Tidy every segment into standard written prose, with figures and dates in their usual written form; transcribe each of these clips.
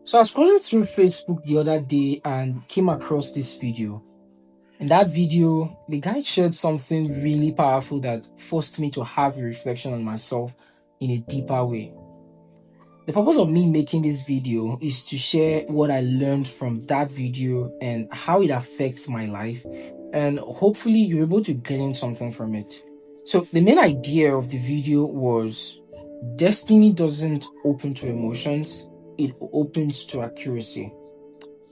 So I was scrolling through Facebook the other day and came across this video. In that video, the guy shared something really powerful that forced me to have a reflection on myself in a deeper way. The purpose of me making this video is to share what I learned from that video and how it affects my life, and hopefully you're able to gain something from it. So the main idea of the video was destiny doesn't open to emotions, it opens to accuracy.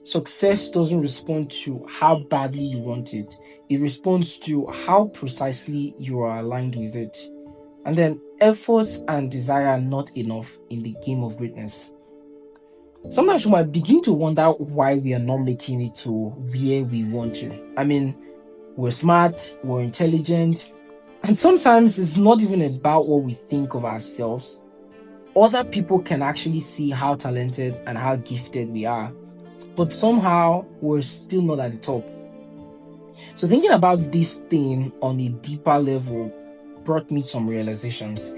Success doesn't respond to how badly you want it, it responds to how precisely you are aligned with it. And then efforts and desire are not enough in the game of greatness. Sometimes we might begin to wonder why we are not making it to where we want to. I mean, we're smart, we're intelligent, and sometimes it's not even about what we think of ourselves. Other people can actually see how talented and how gifted we are, but somehow we're still not at the top. So thinking about this thing on a deeper level brought me some realizations,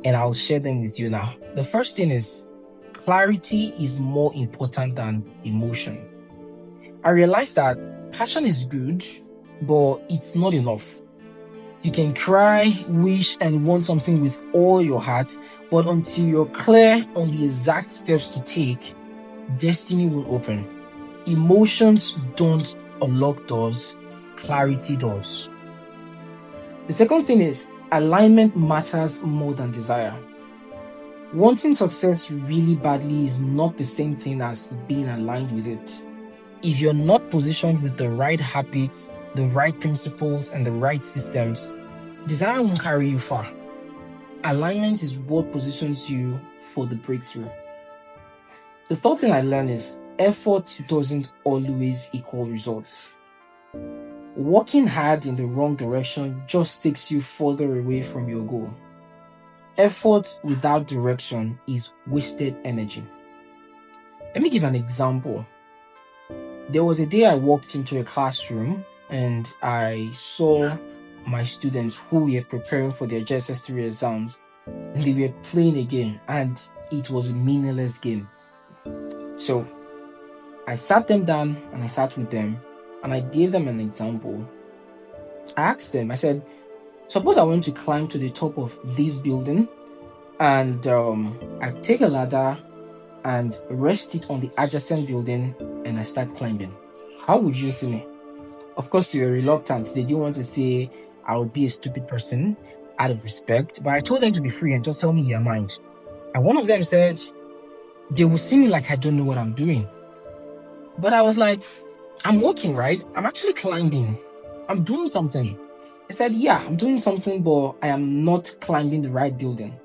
and I'll share them with you now. The first thing is clarity is more important than emotion. I realized that passion is good, but it's not enough. You can cry, wish, and want something with all your heart, but until you're clear on the exact steps to take, destiny will open. Emotions don't unlock doors, clarity does. The second thing is alignment matters more than desire. Wanting success really badly is not the same thing as being aligned with it. If you're not positioned with the right habits, the right principles, and the right systems, desire won't carry you far. Alignment is what positions you for the breakthrough. The third thing I learned is effort doesn't always equal results. Working hard in the wrong direction just takes you further away from your goal. Effort without direction is wasted energy. Let me give an example. There was a day I walked into a classroom and I saw my students who were preparing for their JSS3 exams, and they were playing a game, and it was a meaningless game. So I sat them down and I sat with them and I gave them an example. I asked them, I said, suppose I want to climb to the top of this building and I take a ladder and rest it on the adjacent building and I start climbing. How would you see me? Of course, they were reluctant. They didn't want to say I would be a stupid person out of respect, but I told them to be free and just tell me your mind. And one of them said, they will see me like I don't know what I'm doing. But I was like, I'm walking, right? I'm actually climbing. I'm doing something. I said, yeah, I'm doing something, but I am not climbing the right building.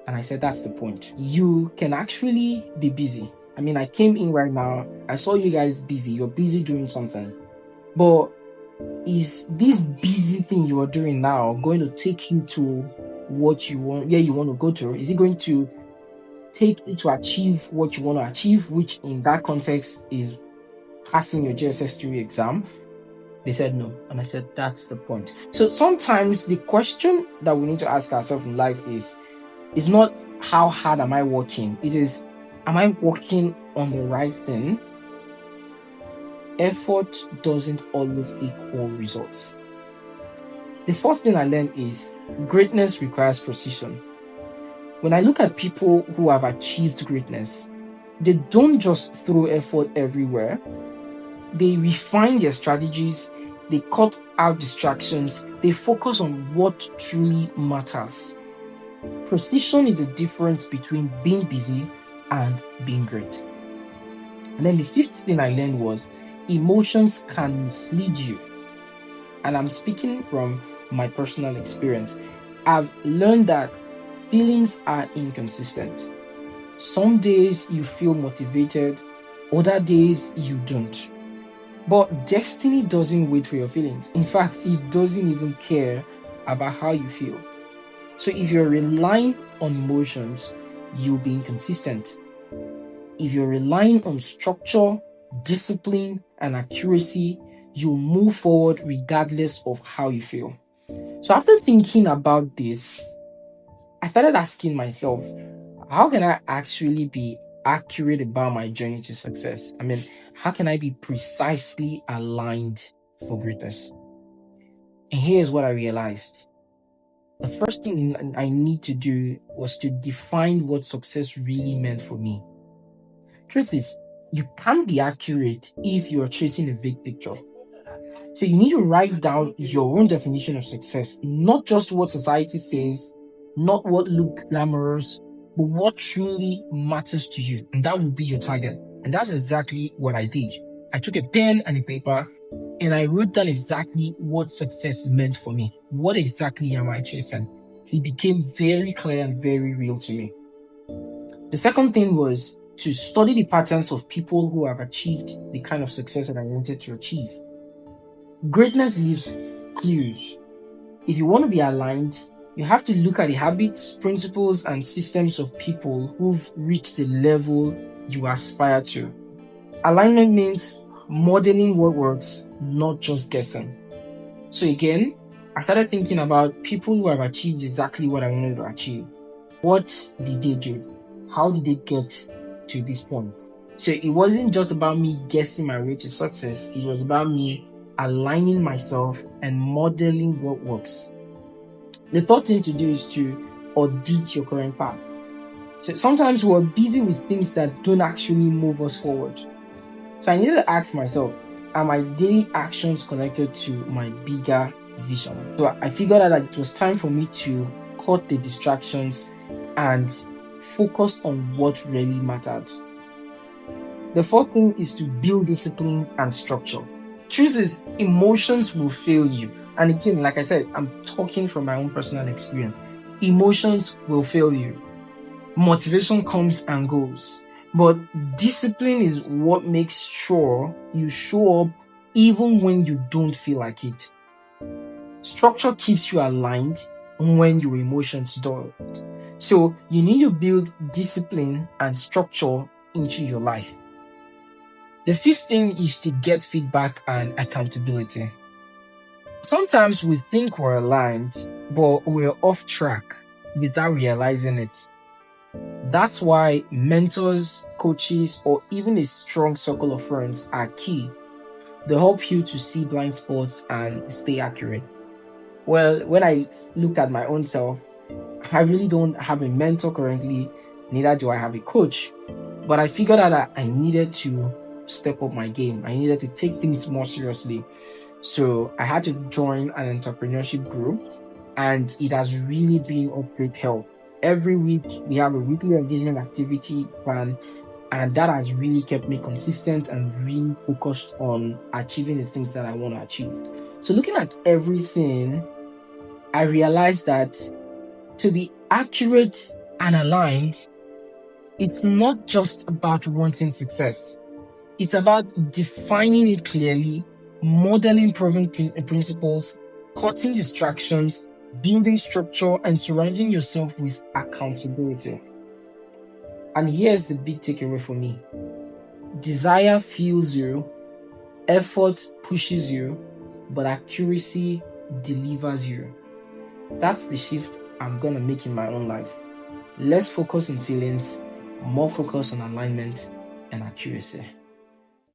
And I said, that's the point. You can actually be busy. I mean, I came in right now. I saw you guys busy. You're busy doing something. But is this busy thing you are doing now going to take you to what you want, where you want to go to? Is it going to take you to achieve what you want to achieve, which in that context is passing your JSS3 exam? They said no. And I said, that's the point. So sometimes the question that we need to ask ourselves in life is not how hard am I working? It is, am I working on the right thing? Effort doesn't always equal results. The fourth thing I learned is greatness requires precision. When I look at people who have achieved greatness, they don't just throw effort everywhere. They refine their strategies, they cut out distractions, they focus on what truly matters. Precision is the difference between being busy and being great. And then the fifth thing I learned was emotions can mislead you. And I'm speaking from my personal experience. I've learned that feelings are inconsistent. Some days you feel motivated, other days you don't. But destiny doesn't wait for your feelings. In fact, it doesn't even care about how you feel. So if you're relying on emotions, you'll be inconsistent. If you're relying on structure, discipline, and accuracy, you'll move forward regardless of how you feel. So after thinking about this, I started asking myself, how can I actually be accurate about my journey to success? I mean, how can I be precisely aligned for greatness? And here's what I realized. The first thing I need to do was to define what success really meant for me. Truth is, you can't be accurate if you're chasing a big picture. So you need to write down your own definition of success, not just what society says, not what looks glamorous, but what truly matters to you. And that will be your target. And that's exactly what I did. I took a pen and a paper and I wrote down exactly what success meant for me. What exactly am I chasing? It became very clear and very real to me. The second thing was to study the patterns of people who have achieved the kind of success that I wanted to achieve. Greatness leaves clues. If you want to be aligned, you have to look at the habits, principles, and systems of people who've reached the level you aspire to. Alignment means modeling what works, not just guessing. So again, I started thinking about people who have achieved exactly what I wanted to achieve. What did they do? How did they get to this point? So it wasn't just about me guessing my way to success. It was about me aligning myself and modeling what works. The third thing to do is to audit your current path. So sometimes we're busy with things that don't actually move us forward. So I needed to ask myself, are my daily actions connected to my bigger vision? So I figured out that it was time for me to cut the distractions and focus on what really mattered. The fourth thing is to build discipline and structure. Truth is, emotions will fail you. And again, like I said, I'm talking from my own personal experience. Emotions will fail you. Motivation comes and goes. But discipline is what makes sure you show up even when you don't feel like it. Structure keeps you aligned when your emotions don't. So you need to build discipline and structure into your life. The fifth thing is to get feedback and accountability. Sometimes we think we're aligned, but we're off track without realizing it. That's why mentors, coaches, or even a strong circle of friends are key. They help you to see blind spots and stay accurate. Well, when I looked at my own self, I really don't have a mentor currently, neither do I have a coach. But I figured out that I needed to step up my game. I needed to take things more seriously. So I had to join an entrepreneurship group, and it has really been of great help. Every week we have a weekly engagement activity plan, and that has really kept me consistent and really focused on achieving the things that I want to achieve. So looking at everything, I realized that to be accurate and aligned, it's not just about wanting success. It's about defining it clearly, modeling proven principles, cutting distractions, building structure, and surrounding yourself with accountability. And here's the big takeaway for me. Desire fuels you, effort pushes you, but accuracy delivers you. That's the shift I'm going to make in my own life. Less focus on feelings, more focus on alignment and accuracy.